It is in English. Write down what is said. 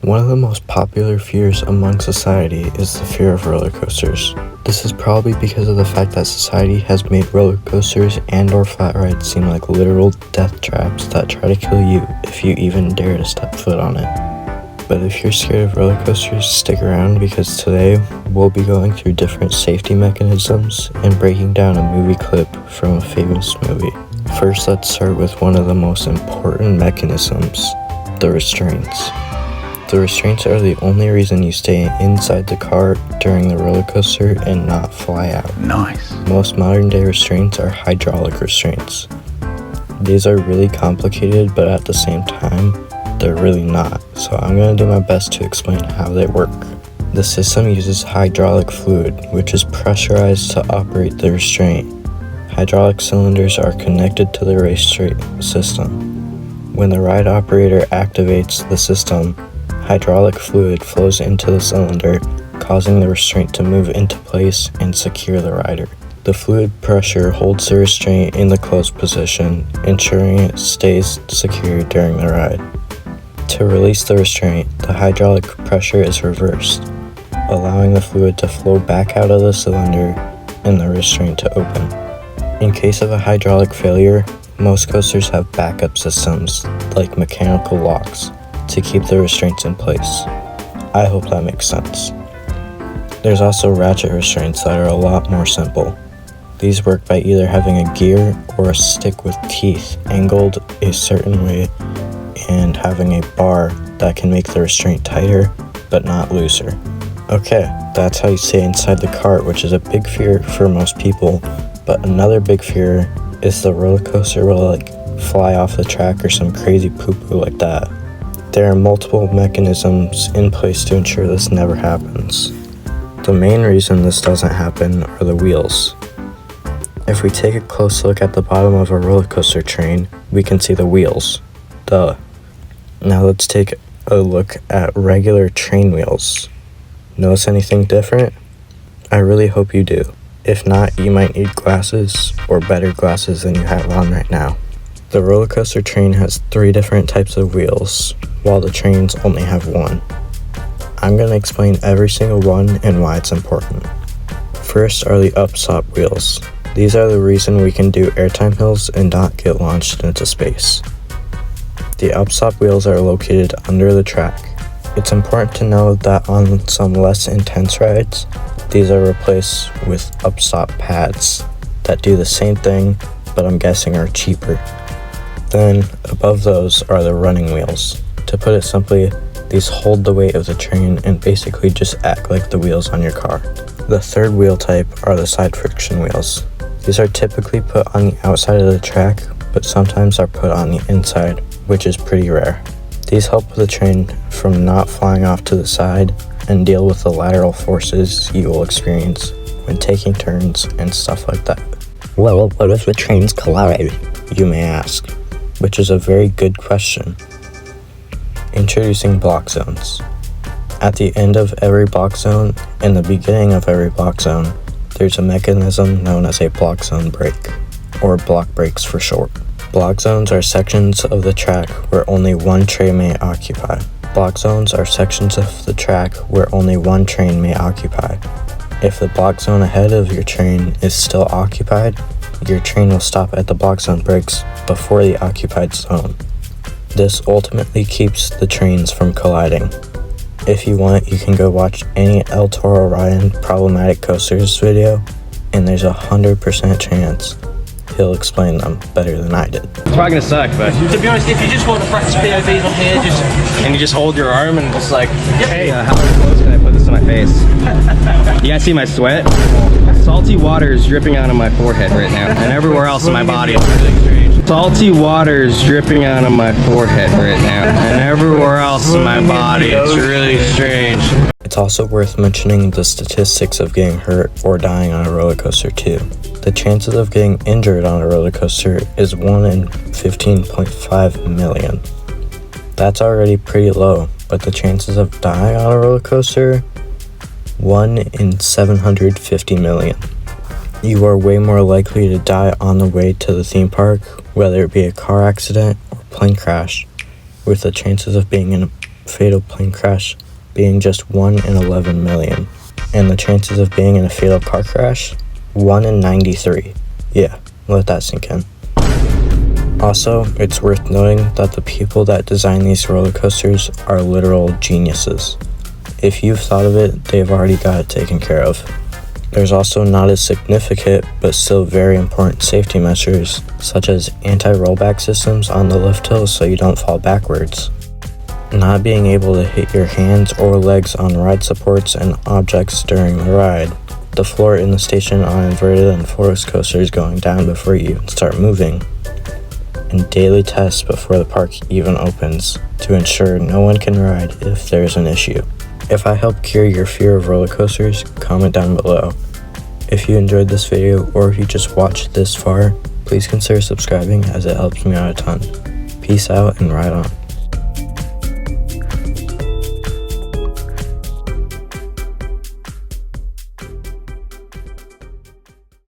One of the most popular fears among society is the fear of roller coasters. This is probably because of the fact that society has made roller coasters and/or flat rides seem like literal death traps that try to kill you if you even dare to step foot on it. But if you're scared of roller coasters, stick around because today we'll be going through different safety mechanisms and breaking down a movie clip from a famous movie. First, let's start with one of the most important mechanisms, the restraints. The restraints are the only reason you stay inside the car during the roller coaster and not fly out. Nice. Most modern day restraints are hydraulic restraints. These are really complicated, but at the same time, they're really not. So I'm going to do my best to explain how they work. The system uses hydraulic fluid, which is pressurized to operate the restraint. Hydraulic cylinders are connected to the restraint system. When the ride operator activates the system, hydraulic fluid flows into the cylinder, causing the restraint to move into place and secure the rider. The fluid pressure holds the restraint in the closed position, ensuring it stays secure during the ride. To release the restraint, the hydraulic pressure is reversed, allowing the fluid to flow back out of the cylinder and the restraint to open. In case of a hydraulic failure, most coasters have backup systems, like mechanical locks, to keep the restraints in place. I hope that makes sense. There's also ratchet restraints that are a lot more simple. These work by either having a gear or a stick with teeth angled a certain way and having a bar that can make the restraint tighter but not looser. Okay, that's how you stay inside the cart, which is a big fear for most people, but another big fear is the roller coaster will fly off the track or some crazy poo-poo like that. There are multiple mechanisms in place to ensure this never happens. The main reason this doesn't happen are the wheels. If we take a close look at the bottom of a roller coaster train, we can see the wheels. Duh. Now let's take a look at regular train wheels. Notice anything different? I really hope you do. If not, you might need glasses or better glasses than you have on right now. The roller coaster train has 3 different types of wheels, while the trains only have 1. I'm going to explain every single one and why it's important. First are the upstop wheels. These are the reason we can do airtime hills and not get launched into space. The upstop wheels are located under the track. It's important to know that on some less intense rides, these are replaced with upstop pads that do the same thing, but I'm guessing are cheaper. Then, above those are the running wheels. To put it simply, these hold the weight of the train and basically just act like the wheels on your car. The third wheel type are the side friction wheels. These are typically put on the outside of the track, but sometimes are put on the inside, which is pretty rare. These help the train from not flying off to the side and deal with the lateral forces you will experience when taking turns and stuff like that. Well, what if the trains collide, you may ask? Which is a very good question. Introducing block zones. At the end of every block zone and the beginning of every block zone, there's a mechanism known as a block zone break, or block breaks for short. Block zones are sections of the track where only one train may occupy. Block zones are sections of the track where only one train may occupy. If the block zone ahead of your train is still occupied, your train will stop at the block zone breaks before the occupied zone. This ultimately keeps the trains from colliding. If you want, you can go watch any El Toro Ryan Problematic Coasters video, and there's 100% chance he'll explain them better than I did. It's probably gonna suck, but to be honest, if you just want to practice POVs on here, and you just hold your arm and just like, hey, how close can I put this to my face? You guys see my sweat? Salty water is dripping out of my forehead right now, and everywhere else in my body. Salty water is dripping out of my forehead right now, and everywhere else in my body. It's really strange. It's also worth mentioning the statistics of getting hurt or dying on a roller coaster too. The chances of getting injured on a roller coaster is 1 in 15.5 million. That's already pretty low, but the chances of dying on a roller coaster, 1 in 750 million. You are way more likely to die on the way to the theme park, whether it be a car accident or plane crash, with the chances of being in a fatal plane crash being just 1 in 11 million. And the chances of being in a fatal car crash? 1 in 93. Yeah, let that sink in. Also, it's worth noting that the people that design these roller coasters are literal geniuses. If you've thought of it, they've already got it taken care of. There's also not as significant, but still very important safety measures, such as anti-rollback systems on the lift hills so you don't fall backwards. Not being able to hit your hands or legs on ride supports and objects during the ride. The floor in the station on inverted and forest coasters going down before you even start moving. And daily tests before the park even opens to ensure no one can ride if there's an issue. If I helped cure your fear of roller coasters, comment down below. If you enjoyed this video or if you just watched this far, please consider subscribing as it helps me out a ton. Peace out and ride on.